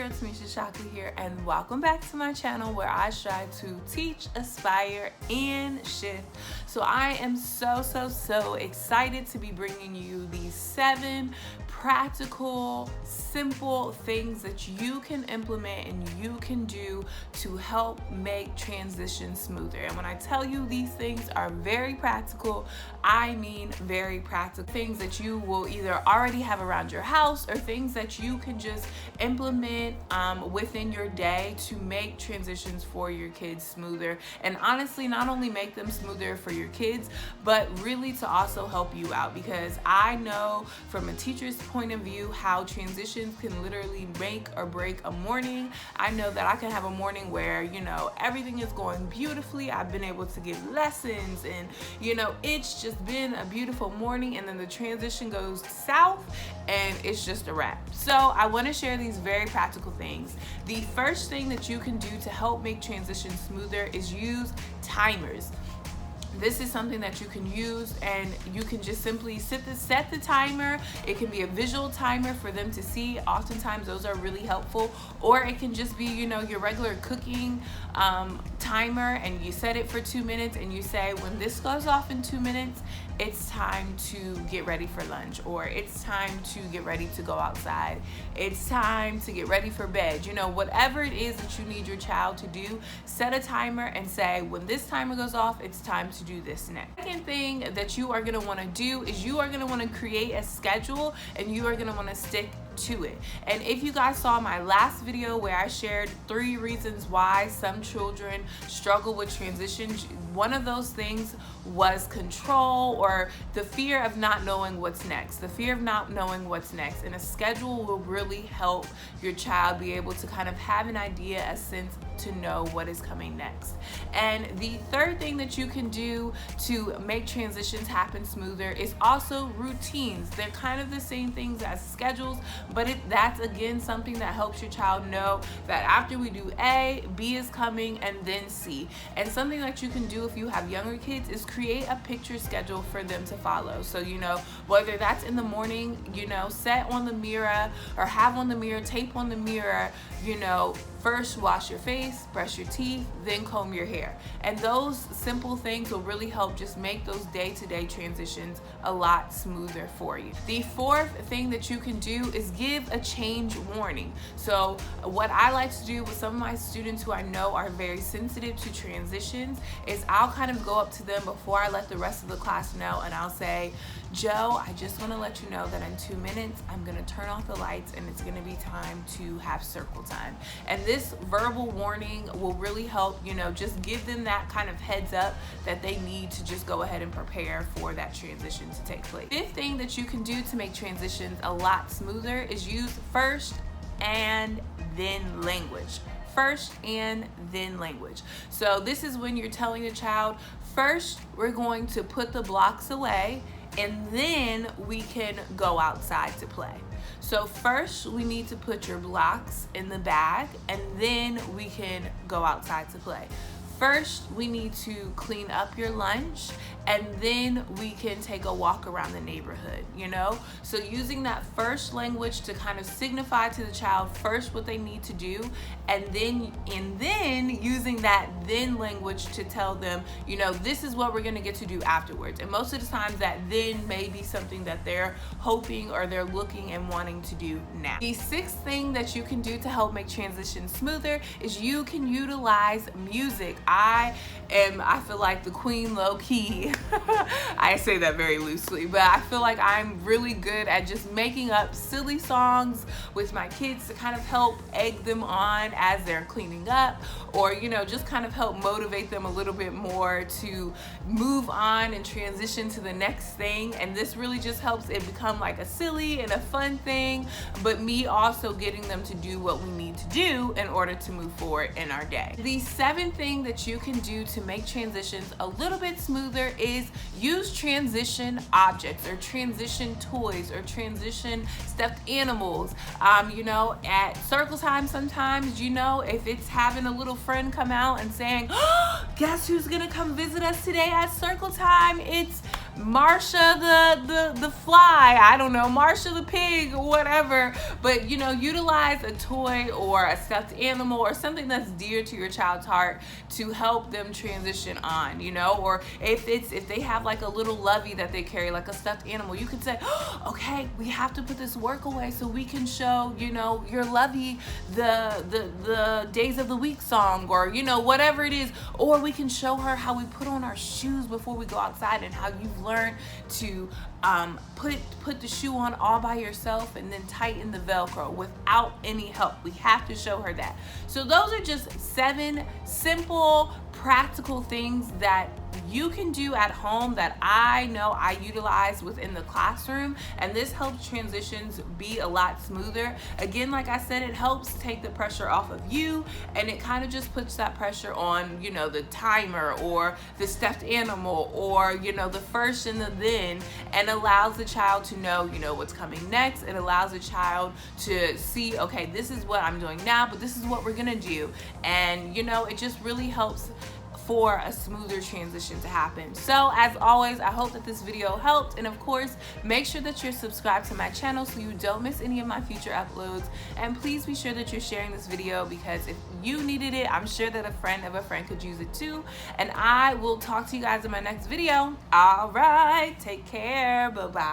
girl Timmesha here, and welcome back to my channel where I strive to teach, aspire, and shift. So I am so excited to be bringing you these 7 practical, simple things that you can implement and you can do to help make transition smoother. And when I tell you these things are very practical, I mean very practical things that you will either already have around your house or things that you can just implement within your day to make transitions for your kids smoother. And honestly, not only make them smoother for your kids, but really to also help you out, because I know from a teacher's point of view how transitions can literally make or break a morning. I know that I can have a morning where, you know, everything is going beautifully. I've been able to get lessons and, you know, it's just been a beautiful morning, and then the transition goes south and it's just a wrap. So I want to share these very practical things. The first thing that you can do to help make transition smoother is use timers. This is something that you can use, and you can just simply set the timer. It can be a visual timer for them to see. Oftentimes those are really helpful. Or it can just be, you know, your regular cooking timer, and you set it for 2 minutes and you say, when this goes off in 2 minutes, it's time to get ready for lunch, or it's time to get ready to go outside, it's time to get ready for bed. You know, whatever it is that you need your child to do, set a timer and say, when this timer goes off, it's time to do this next. Second thing that you are going to want to do is you are going to want to create a schedule, and you are going to want to stick to it. And if you guys saw my last video where I shared 3 reasons why some children struggle with transition, one of those things was control, or the fear of not knowing what's next. The fear of not knowing what's next. And a schedule will really help your child be able to kind of have an idea, a sense to know what is coming next. And the third thing that you can do to make transitions happen smoother is also routines. They're kind of the same things as schedules, but that's again something that helps your child know that after we do A, B is coming, and then C. And something that you can do if you have younger kids is create a picture schedule for them to follow. So, you know, whether that's in the morning, you know, set on the mirror, or have on the mirror, tape on the mirror, you know, first wash your face, brush your teeth, then comb your hair. And those simple things will really help just make those day-to-day transitions a lot smoother for you. The fourth thing that you can do is give a change warning. So what I like to do with some of my students who I know are very sensitive to transitions is I'll kind of go up to them before I let the rest of the class know, and I'll say, Joe, I just want to let you know that in 2 minutes I'm going to turn off the lights and it's going to be time to have circle time. And this verbal warning will really help, you know, just give them that kind of heads up that they need to just go ahead and prepare for that transition to take place. Fifth thing that you can do to make transitions a lot smoother is use first and then language. First and then language. So this is when you're telling the child, first we're going to put the blocks away, and then we can go outside to play. So first we need to put your blocks in the bag, and then we can go outside to play. First, we need to clean up your lunch, and then we can take a walk around the neighborhood, you know? So using that first language to kind of signify to the child first what they need to do, and then using that then language to tell them, you know, this is what we're gonna get to do afterwards. And most of the time that then may be something that they're hoping or they're looking and wanting to do now. The sixth thing that you can do to help make transitions smoother is you can utilize music. I feel like the queen low-key. I say that very loosely, but I feel like I'm really good at just making up silly songs with my kids to kind of help egg them on as they're cleaning up, or, you know, just kind of help motivate them a little bit more to move on and transition to the next thing. And this really just helps it become like a silly and a fun thing, but me also getting them to do what we need to do in order to move forward in our day. The seventh thing that you can do to make transitions a little bit smoother is use transition objects, or transition toys, or transition stuffed animals. You know, at circle time sometimes, you know, if it's having a little friend come out and saying, oh, guess who's gonna come visit us today at circle time? It's Marsha the fly, I don't know, Marsha the pig, whatever. But utilize a toy or a stuffed animal or something that's dear to your child's heart to help them transition on, or if they have like a little lovey that they carry, like a stuffed animal, you could say, oh, okay, we have to put this work away so we can show your lovey the days of the week song, or whatever it is. Or we can show her how we put on our shoes before we go outside, and how you've learned to put the shoe on all by yourself and then tighten the Velcro without any help. We have to show her that. So those are just 7 simple, practical things that you can do at home that I know I utilize within the classroom, and this helps transitions be a lot smoother. Again, like I said, it helps take the pressure off of you, and it kind of just puts that pressure on the timer or the stuffed animal or the first and the then, and allows the child to know what's coming next. It allows the child to see, okay, this is what I'm doing now, but this is what we're gonna do. And it just really helps for a smoother transition to happen. So as always, I hope that this video helped, and of course make sure that you're subscribed to my channel so you don't miss any of my future uploads. And please be sure that you're sharing this video, because if you needed it, I'm sure that a friend of a friend could use it too. And I will talk to you guys in my next video. All right, take care, bye-bye.